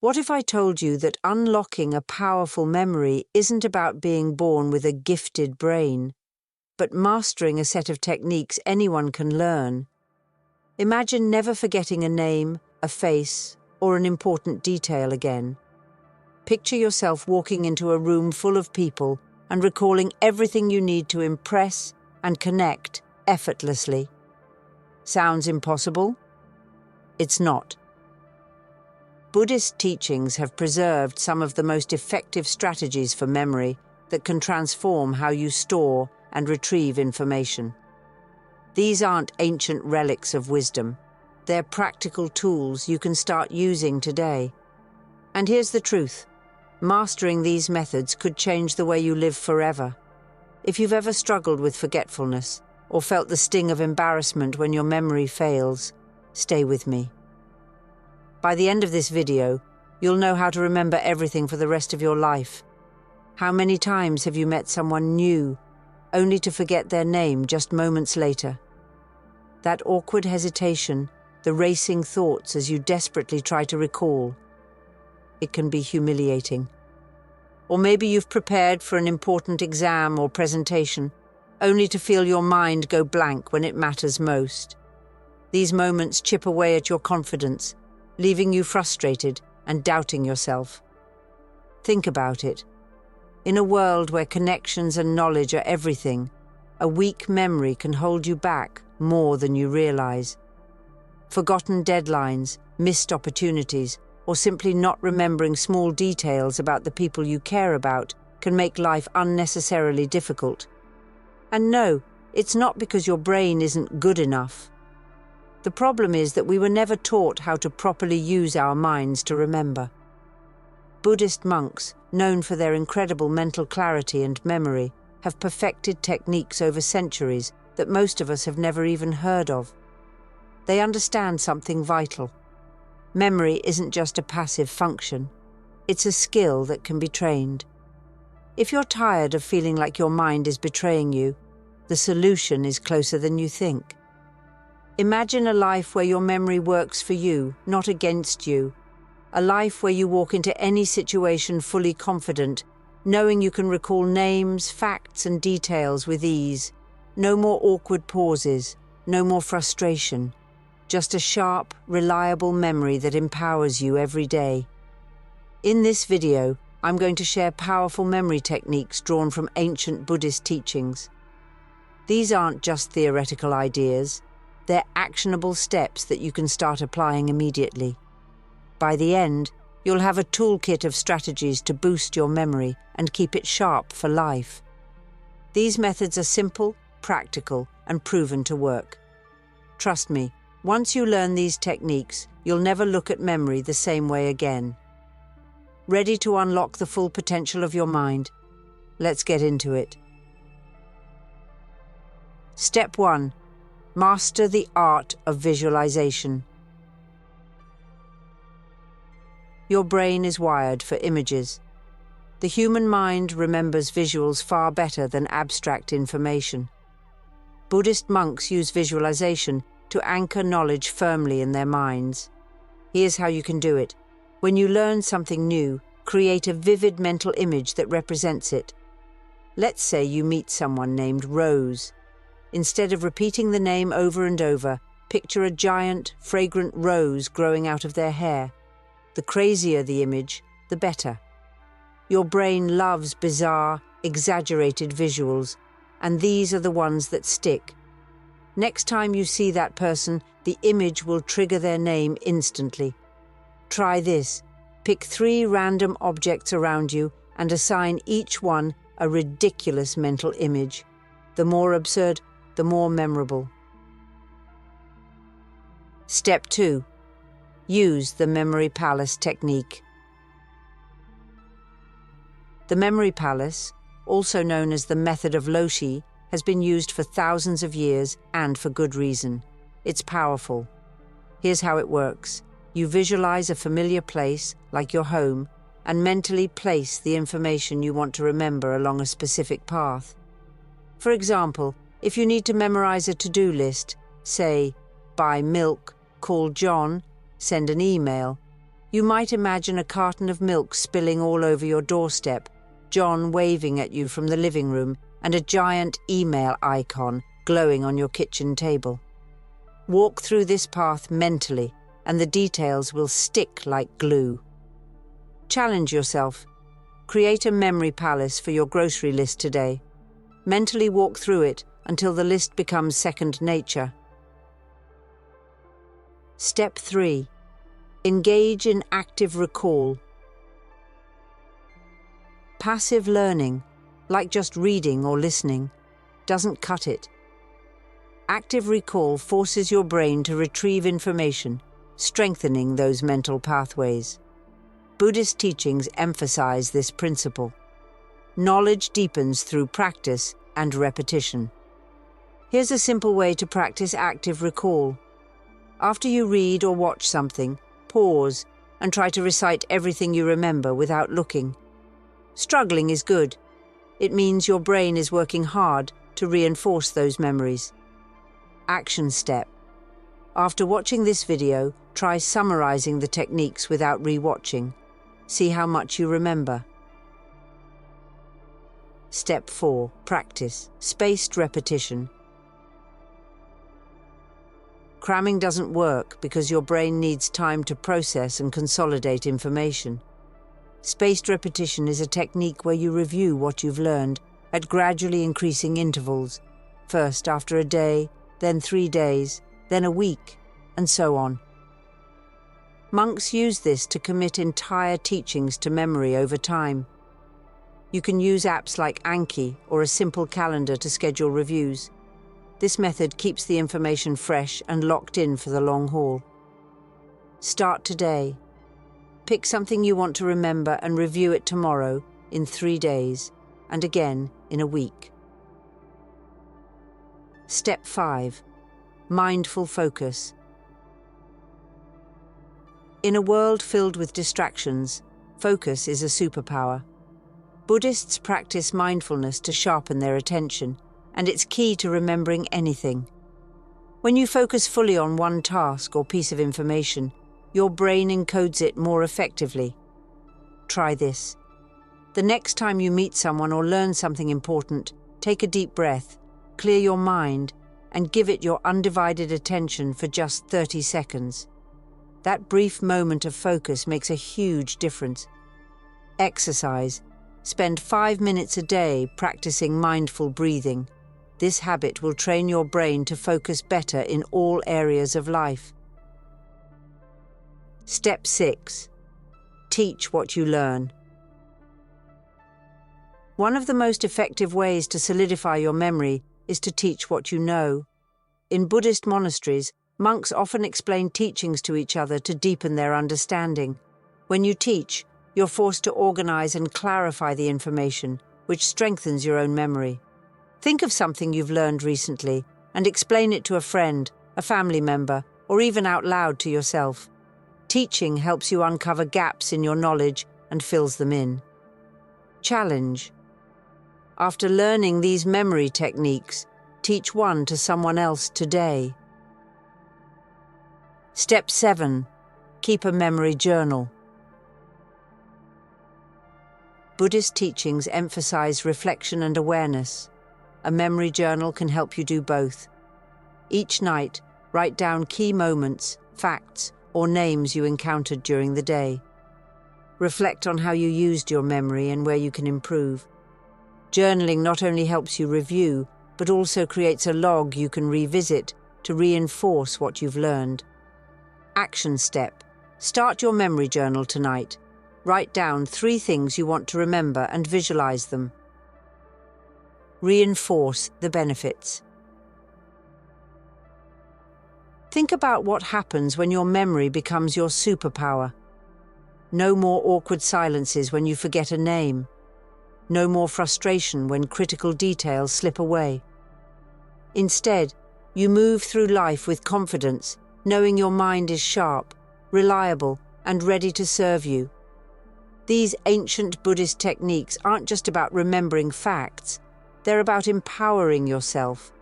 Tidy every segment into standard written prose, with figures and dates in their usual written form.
What if I told you that unlocking a powerful memory isn't about being born with a gifted brain, but mastering a set of techniques anyone can learn? Imagine never forgetting a name, a face, or an important detail again. Picture yourself walking into a room full of people and recalling everything you need to impress and connect effortlessly. Sounds impossible? It's not. Buddhist teachings have preserved some of the most effective strategies for memory that can transform how you store and retrieve information. These aren't ancient relics of wisdom. They're practical tools you can start using today. And here's the truth. Mastering these methods could change the way you live forever. If you've ever struggled with forgetfulness or felt the sting of embarrassment when your memory fails, stay with me. By the end of this video, you'll know how to remember everything for the rest of your life. How many times have you met someone new, only to forget their name just moments later? That awkward hesitation, the racing thoughts as you desperately try to recall. It can be humiliating. Or maybe you've prepared for an important exam or presentation, only to feel your mind go blank when it matters most. These moments chip away at your confidence, leaving you frustrated and doubting yourself. Think about it. In a world where connections and knowledge are everything, a weak memory can hold you back more than you realize. Forgotten deadlines, missed opportunities, or simply not remembering small details about the people you care about can make life unnecessarily difficult. And no, it's not because your brain isn't good enough. The problem is that we were never taught how to properly use our minds to remember. Buddhist monks, known for their incredible mental clarity and memory, have perfected techniques over centuries that most of us have never even heard of. They understand something vital. Memory isn't just a passive function. It's a skill that can be trained. If you're tired of feeling like your mind is betraying you, the solution is closer than you think. Imagine a life where your memory works for you, not against you. A life where you walk into any situation fully confident, knowing you can recall names, facts, and details with ease. No more awkward pauses, no more frustration. Just a sharp, reliable memory that empowers you every day. In this video, I'm going to share powerful memory techniques drawn from ancient Buddhist teachings. These aren't just theoretical ideas. They're actionable steps that you can start applying immediately. By the end, you'll have a toolkit of strategies to boost your memory and keep it sharp for life. These methods are simple, practical, and proven to work. Trust me, once you learn these techniques, you'll never look at memory the same way again. Ready to unlock the full potential of your mind? Let's get into it. Step 1. Master the art of visualization. Your brain is wired for images. The human mind remembers visuals far better than abstract information. Buddhist monks use visualization to anchor knowledge firmly in their minds. Here's how you can do it. When you learn something new, create a vivid mental image that represents it. Let's say you meet someone named Rose. Instead of repeating the name over and over, picture a giant, fragrant rose growing out of their hair. The crazier the image, the better. Your brain loves bizarre, exaggerated visuals, and these are the ones that stick. Next time you see that person, the image will trigger their name instantly. Try this. Pick 3 random objects around you and assign each one a ridiculous mental image. The more absurd, the more memorable. Step 2. Use the memory palace technique. The memory palace, also known as the method of Loshi, has been used for thousands of years and for good reason. It's powerful. Here's how it works. You visualize a familiar place, like your home, and mentally place the information you want to remember along a specific path. For example, if you need to memorize a to-do list, say, buy milk, call John, send an email, You might imagine a carton of milk spilling all over your doorstep, John waving at you from the living room, and a giant email icon glowing on your kitchen table. Walk through this path mentally, and the details will stick like glue. Challenge yourself. Create a memory palace for your grocery list today. Mentally walk through it until the list becomes second nature. Step 3. Engage in active recall. Passive learning, like just reading or listening, doesn't cut it. Active recall forces your brain to retrieve information, strengthening those mental pathways. Buddhist teachings emphasize this principle. Knowledge deepens through practice and repetition. Here's a simple way to practice active recall. After you read or watch something, pause and try to recite everything you remember without looking. Struggling is good. It means your brain is working hard to reinforce those memories. Action step. After watching this video, try summarizing the techniques without re-watching. See how much you remember. Step 4. Practice. Spaced repetition. Cramming doesn't work because your brain needs time to process and consolidate information. Spaced repetition is a technique where you review what you've learned at gradually increasing intervals, first after a day, then 3 days, then a week, and so on. Monks use this to commit entire teachings to memory over time. You can use apps like Anki or a simple calendar to schedule reviews. This method keeps the information fresh and locked in for the long haul. Start today. Pick something you want to remember and review it tomorrow, in 3 days, and again in a week. Step 5. Mindful focus. In a world filled with distractions, focus is a superpower. Buddhists practice mindfulness to sharpen their attention, and it's key to remembering anything. When you focus fully on one task or piece of information, your brain encodes it more effectively. Try this. The next time you meet someone or learn something important, take a deep breath, clear your mind, and give it your undivided attention for just 30 seconds. That brief moment of focus makes a huge difference. Exercise. Spend 5 minutes a day practicing mindful breathing. This habit will train your brain to focus better in all areas of life. Step 6. Teach what you learn. One of the most effective ways to solidify your memory is to teach what you know. In Buddhist monasteries, monks often explain teachings to each other to deepen their understanding. When you teach, you're forced to organize and clarify the information, which strengthens your own memory. Think of something you've learned recently and explain it to a friend, a family member, or even out loud to yourself. Teaching helps you uncover gaps in your knowledge and fills them in. Challenge. After learning these memory techniques, teach one to someone else today. Step 7. Keep a memory journal. Buddhist teachings emphasize reflection and awareness. A memory journal can help you do both. Each night, write down key moments, facts, or names you encountered during the day. Reflect on how you used your memory and where you can improve. Journaling not only helps you review, but also creates a log you can revisit to reinforce what you've learned. Action step. Start your memory journal tonight. Write down 3 things you want to remember and visualize them. Reinforce the benefits. Think about what happens when your memory becomes your superpower. No more awkward silences when you forget a name. No more frustration when critical details slip away. Instead, you move through life with confidence, knowing your mind is sharp, reliable, and ready to serve you. These ancient Buddhist techniques aren't just about remembering facts, they're about empowering yourself.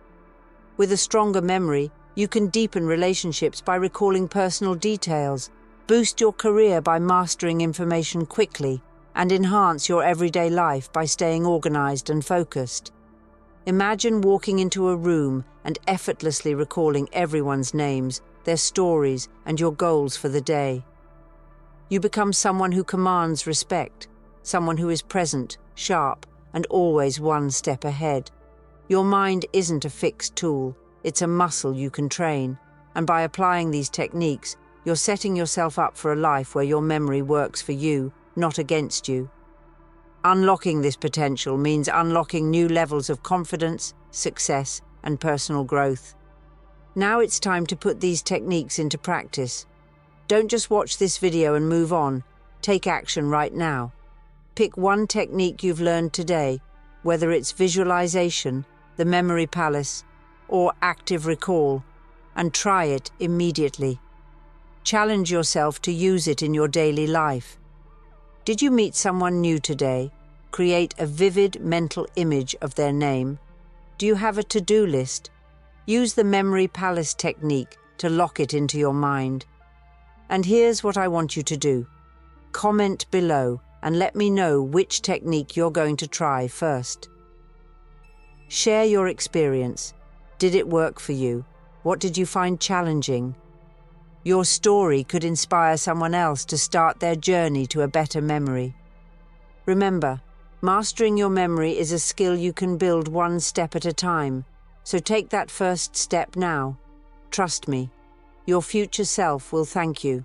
With a stronger memory, you can deepen relationships by recalling personal details, Boost your career by mastering information quickly, and enhance your everyday life by staying organized and focused. Imagine walking into a room and effortlessly recalling everyone's names, their stories, and your goals for the day. You become someone who commands respect, someone who is present, sharp, and always one step ahead. Your mind isn't a fixed tool, it's a muscle you can train, and by applying these techniques, you're setting yourself up for a life where your memory works for you, not against you. Unlocking this potential means unlocking new levels of confidence, success, and personal growth. Now it's time to put these techniques into practice. Don't just watch this video and move on. Take action right now. Pick one technique you've learned today, whether it's visualization, the memory palace, or active recall, and try it immediately. Challenge yourself to use it in your daily life. Did you meet someone new today? Create a vivid mental image of their name. Do you have a to-do list? Use the memory palace technique to lock it into your mind. And here's what I want you to do. Comment below and let me know which technique you're going to try first. Share your experience. Did it work for you? What did you find challenging? Your story could inspire someone else to start their journey to a better memory. Remember, mastering your memory is a skill you can build one step at a time, so take that first step now. Trust me, your future self will thank you.